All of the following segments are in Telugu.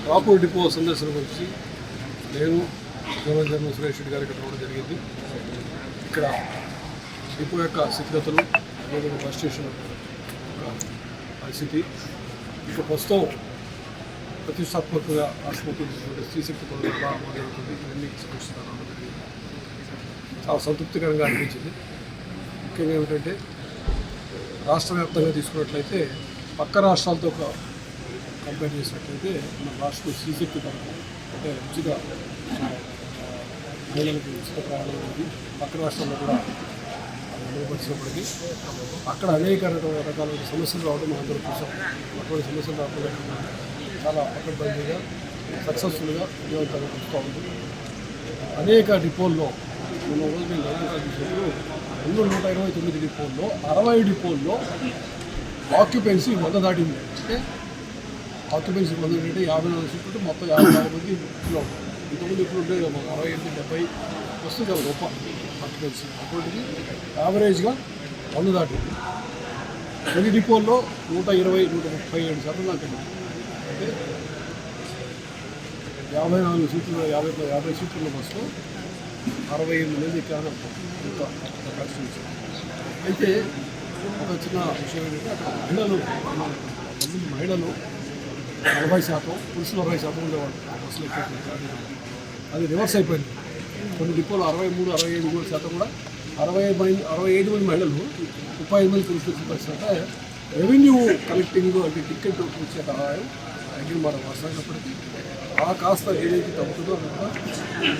రాపూర్ డిపో సందర్శన గురించి నేను జోనల్ సురేష్ రెడ్డి గారు ఇక్కడ రావడం జరిగింది. ఇక్కడ డిపో యొక్క స్థితిగతులు, బస్ స్టేషన్ పరిస్థితి, ఇక్కడ ప్రస్తుతం ప్రతిష్టాత్మకంగా ఆసుపత్రి శ్రీశక్తి జరుగుతుంది. ఇవన్నీ సమీక్షిస్తాను. చాలా సంతృప్తికరంగా అనిపించింది. ముఖ్యంగా ఏమిటంటే రాష్ట్ర వ్యాప్తంగా తీసుకున్నట్లయితే పక్క రాష్ట్రాలతో కంపేర్ చేసినట్లయితే మన రాష్ట్రంలో శ్రీశక్తి పథకం అంటే ఉచిత మహిళలకు ఉచిత ప్రయాణం ఉంది. పక్క రాష్ట్రాల్లో కూడా అమలుపరిచినప్పటికీ అక్కడ అనేక రకాల సమస్యలు రావడం మనం అందరూ చూసాం. అటువంటి సమస్యలు రాకుండా చాలా పకడ్బందీగా సక్సెస్ఫుల్గా విజయవంతంగా చూస్తూ ఉంది. అనేక డిపోల్లో మొన్న రోజు మేము గణాంకాలు చూసినప్పుడు 129 డిపోల్లో 60 డిపోల్లో ఆక్యుపెన్సీ 100 దాటింది. అంటే ఆక్యుపెన్సీ 100 అంటే 54 సీట్లు మొత్తం 54 మంది ఇంట్లో ఉంటారు. ఇంతకుముందు ఇప్పుడు ఉంటే 68, 70 వస్తే చాలా గొప్ప ఆక్యుపెన్సీ. అటువంటిది యావరేజ్గా 100 దాటింది. కొన్ని డిపోల్లో 120, 137% దాకా. అంటే 54 సీట్లు 50 సీట్ల బస్సులో 68 మంది ఎక్కాను. ఇంత కెపాసిటీ. అయితే ఒక చిన్న విషయం ఏంటంటే అక్కడ మహిళలు 40%, పురుషులు 40% ఉండేవాళ్ళు ఆ బస్సులు ఎక్కేటువంటి. అది రివర్స్ అయిపోయింది. కొన్ని డిపోలు 63, 65% కూడా 65 మంది మహిళలు, 35 మంది పురుషులు పరిస్థితి. రెవెన్యూ కలెక్టింగ్ అంటే టికెట్ వచ్చే సహాయం తగ్గిన మాట వస్తున్నప్పటికీ ఆ కాస్త ఏదైతే తగ్గుతుందో అది కూడా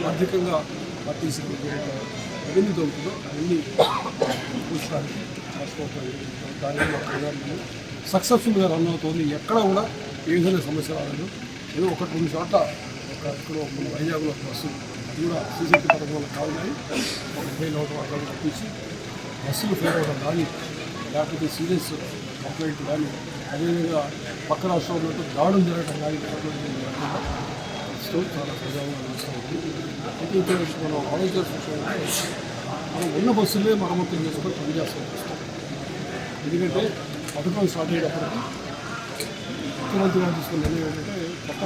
ఆర్థికంగా ఆర్టీసీ రెవెన్యూ తగ్గుతుందో అవన్నీ చూసడానికి దాని సక్సెస్ఫుల్గా రన్ అవుతుంది. ఎక్కడ కూడా ఏ విధంగా సమస్య రాలేదు. ఏదో 1-2 చోట్ల ఇక్కడ మన వైజాగ్లో బస్సు అది కూడా శ్రీశక్తి పథకం వల్ల కావాలి ఫెయిల్ అవడం అక్కడ తప్పించి బస్సులు ఫెయిల్ అవ్వడం కానీ లేకపోతే సీరియస్ కంప్లైంట్ కానీ అదేవిధంగా పక్క రాష్ట్రంలో దాడులు జరగడం కానీ చాలా ప్రజావంగా నడుస్తుంది. అయితే ఇక్కడ మనం ఆలోచించాల్సిన మనం ఉన్న బస్సులే మరమ్మతులు చేసుకొని పనిచేస్తాం. ఎందుకంటే పథకం స్టార్ట్ అయ్యేటప్పటికి ముఖ్యమంత్రి గారు తీసుకున్న నిర్ణయం ఏంటంటే కొత్త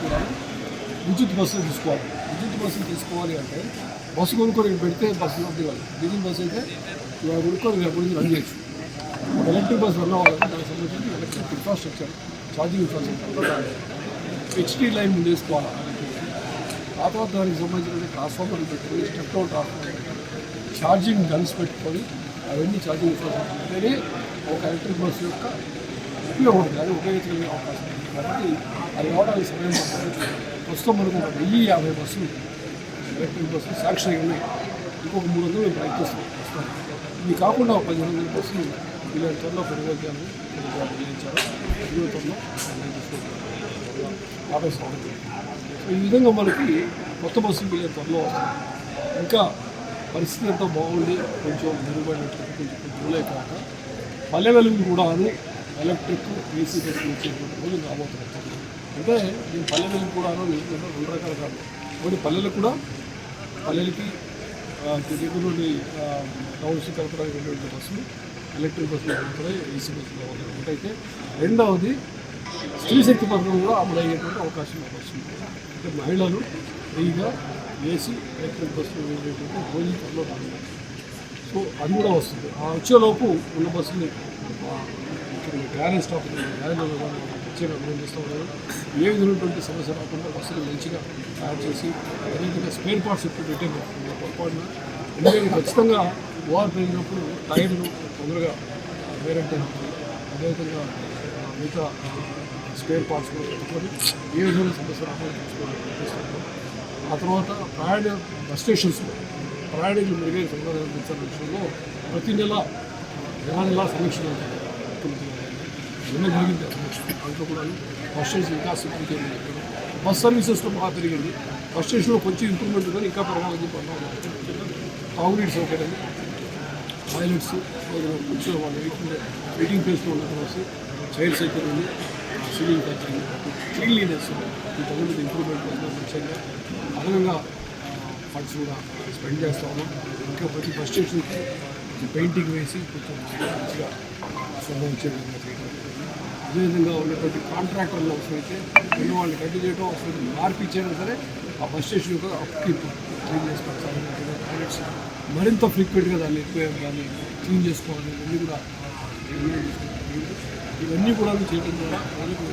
కూడా విద్యుత్ బస్సులు తీసుకోవాలి. విద్యుత్ బస్సులు తీసుకోవాలి అంటే బస్సు కొనుక్కొని పెడితే బస్సులో దిగాలి. డీజిల్ బస్సు అయితే ఇవాళ కొనుక్కొని రేపు నుంచి రన్ చేయొచ్చు. ఎలక్ట్రిక్ బస్సు రన్ అవ్వాలంటే దానికి సంబంధించి electric infrastructure, charging infrastructure HT line ముందు వేసుకోవాలి. ఆ తర్వాత దానికి సంబంధించిన ట్రాన్స్ఫార్మర్లు పెట్టుకొని step down transformer charging guns పెట్టుకొని అవన్నీ ఛార్జింగ్ ఇన్ఫ్రాస్ట్రక్చర్ ఉంటేనే ఒక ఎలక్ట్రిక్ బస్సు యొక్క ఉపయోగం అది ఉపయోగించగలిగే అవకాశం ఉంది. కాబట్టి అది రావడానికి సమయం పడుతుంది. ప్రస్తుతం మనకు 1050 బస్సులు ఎలక్ట్రిక్ బస్సులు శాంక్షన్ అయి ఉన్నాయి. ఇంకొక 300 మేము ప్రయత్నిస్తాం. ఇది కాకుండా 1500 బస్సులు వీళ్ళ త్వరలో కొనుగోలు చేయాలని నిర్ణయించారు. త్వరలో ఆపేస్తాం. ఈ విధంగా మనకి కొత్త బస్సులు వీళ్ళ త్వరలో వస్తాయి. ఇంకా పరిస్థితి అంతా బాగుండి కొంచెం మెరుగుపడినట్టు కొంచెం రోజులే కాక పల్లె వెలుగు కూడాను ఎలక్ట్రిక్ ఏసీ బస్సులు వచ్చేటువంటి రోజులు రాబోతున్నాయి. అంటే నేను పల్లె వెలుగు కూడాను 2 రకాలు కాదు. ఒకటి పల్లెలకు కూడా పల్లెలకి దగ్గర నుండి టౌన్స్ కలపడానికి వెళ్ళేటువంటి బస్సులు ఎలక్ట్రిక్ బస్సులు అవుతున్నాయి, ఏసీ బస్సులు అవుతాయి. ఒకటైతే రెండవది స్త్రీశక్తి పథకం కూడా అమలు అయ్యేటువంటి అవకాశం వస్తుంది. అంటే మహిళలు ఫ్రీగా ఏసీ ఎలక్ట్రిక్ బస్సులు వెళ్ళేటువంటి రోజు త్వరలో రాలేదు. సో అది కూడా వస్తుంది. ఆ వచ్చేలోపు ఉన్న బస్సుని గ్యారేజ్ స్టాప్ గ్యారేజ్లో ప్రత్యేక అభివృద్ధి చేస్తూ ఉన్నారు. ఏ విధమైనటువంటి సమస్య రాకుండా బస్సులు మంచిగా తయారు చేసి అదేవిధంగా స్పేర్ పార్ట్స్ ఎప్పుడు రిటర్న్ పొరపాటున ఎందుకంటే ఖచ్చితంగా ఓవర్ పెరిగినప్పుడు టైర్లు తొందరగా వేరంటే ఉంటుంది. అదేవిధంగా మిగతా స్పేర్ పార్ట్స్ కూడా పెట్టుకొని ఏ విధమైన సమస్య రాకుండా చూసుకుంటారు. ఆ తర్వాత బస్ స్టేషన్స్లో ప్రయాణికులు మెరుగైన సౌకర్యాలు అందించాలనే విషయంలో ప్రతి నెల సమీక్ష ఎన్నో జరిగింది. దాంట్లో కూడా బస్ స్టేషన్ ఇంకా సింప్లిఫై చేయాలి. బస్ సర్వీసెస్లో బాగా పెరిగింది. బస్ స్టేషన్లో కొంచెం ఇంప్రూవ్మెంట్ కానీ ఇంకా పెరగాలని చెప్పి తాగునీటి సౌకర్యం, టాయిలెట్స్, కూర్చో వాళ్ళు వెయిటింగ్ ప్లేస్లో ఉన్న బస్సు చైర్స్ అయితే సీలింగ్ ఖర్చు, క్లీన్లీనెస్ ఇంతకుముందు ఇంప్రూవ్మెంట్ కోసం ముఖ్యంగా అదనంగా ఫండ్స్ కూడా స్పెండ్ చేస్తూ ఉన్నాం. ఇంకా ప్రతి బస్ స్టేషన్కి పెయింటింగ్ వేసి కొంచెం మంచిగా శోభ వచ్చే విధంగా చేయడం. అదేవిధంగా ఉన్నటువంటి కాంట్రాక్టర్లు అవసరమైతే ఉన్న వాళ్ళని కట్టి చేయడం అవసరం మార్పిచ్చైనా సరే ఆ బస్ స్టేషన్ యొక్క అప్కీప్ క్లీన్ చేసుకోవాలి. టాయిలెట్స్ మరింత ఫ్రీక్వెంట్గా దాన్ని క్లీన్ చేసుకోవాలి. ఇవన్నీ కూడా చేయడం ద్వారా ప్రజలకు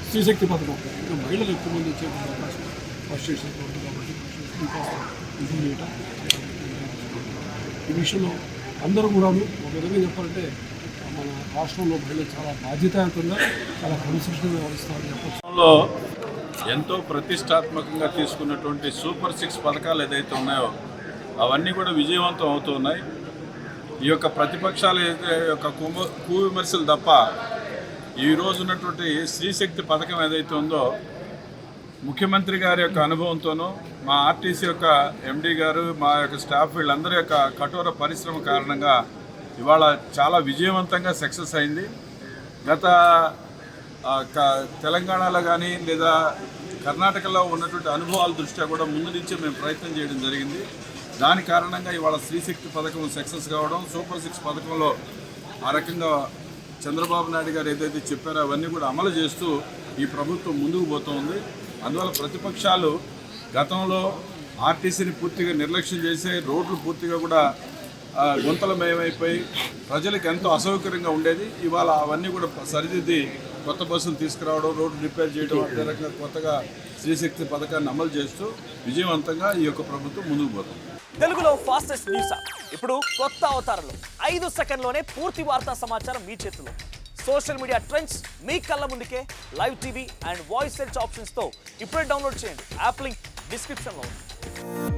స్త్రీశక్తి పథకం ఇంకా మహిళలు ఎక్కువ మంది వచ్చే అవకాశం ఫస్ట్ స్టేషన్తో ఉంది కాబట్టి ఇంకా ఇది చేయటం ఈ విషయంలో అందరూ కూడాను ఒక విధంగా చెప్పాలంటే మన రాష్ట్రంలో మహిళలు చాలా బాధ్యతాయుతంగా చాలా క్రమశిక్షణగా వ్యవహరిస్తారని చెప్పచ్చు. ఎంతో ప్రతిష్టాత్మకంగా తీసుకున్నటువంటి సూపర్ 6 పథకాలు ఏదైతే ఉన్నాయో అవన్నీ కూడా విజయవంతం అవుతున్నాయి. ఈ యొక్క ప్రతిపక్షాలు యొక్క విమర్శలు తప్ప ఈ రోజు ఉన్నటువంటి స్త్రీశక్తి పథకం ఏదైతే ఉందో ముఖ్యమంత్రి గారి యొక్క అనుభవంతోనూ మా ఆర్టీసీ యొక్క ఎండీ గారు మా యొక్క స్టాఫ్ వీళ్ళందరి యొక్క కఠోర పరిశ్రమ కారణంగా ఇవాళ చాలా విజయవంతంగా సక్సెస్ అయింది. గత తెలంగాణలో కానీ లేదా కర్ణాటకలో ఉన్నటువంటి అనుభవాల దృష్ట్యా కూడా ముందు నుంచే మేము ప్రయత్నం చేయడం జరిగింది. దాని కారణంగా ఇవాళ స్త్రీశక్తి పథకం సక్సెస్ కావడం, సూపర్ 6 పథకంలో ఆ రకంగా చంద్రబాబు నాయుడు గారు ఏదైతే చెప్పారో అవన్నీ కూడా అమలు చేస్తూ ఈ ప్రభుత్వం ముందుకు పోతుంది. అందువల్ల ప్రతిపక్షాలు గతంలో ఆర్టీసీని పూర్తిగా నిర్లక్ష్యం చేసే రోడ్లు పూర్తిగా కూడా గుంతలమయమైపోయి ప్రజలకు ఎంతో అసౌకర్యంగా ఉండేది. ఇవాళ అవన్నీ కూడా సరిదిద్ది కొత్త బస్సులు తీసుకురావడం, రోడ్డు రిపేర్ చేయడం, అదే రకంగా కొత్తగా స్త్రీశక్తి పథకాన్ని అమలు చేస్తూ విజయవంతంగా ఈ యొక్క ప్రభుత్వం ముందుకు పోతుంది. తెలుగులో ఫాస్టెస్ట్ న్యూస్ యాప్ ఇప్పుడు కొత్త అవతారంలో 5 సెకండ్లోనే పూర్తి వార్తా సమాచారం మీ చేతిలో. సోషల్ మీడియా ట్రెండ్స్ మీ కళ్ళ ముందుకే live TV and voice search ఆప్షన్స్తో ఇప్పుడే డౌన్లోడ్ చేయండి. యాప్ లింక్ డిస్క్రిప్షన్లో ఉంది.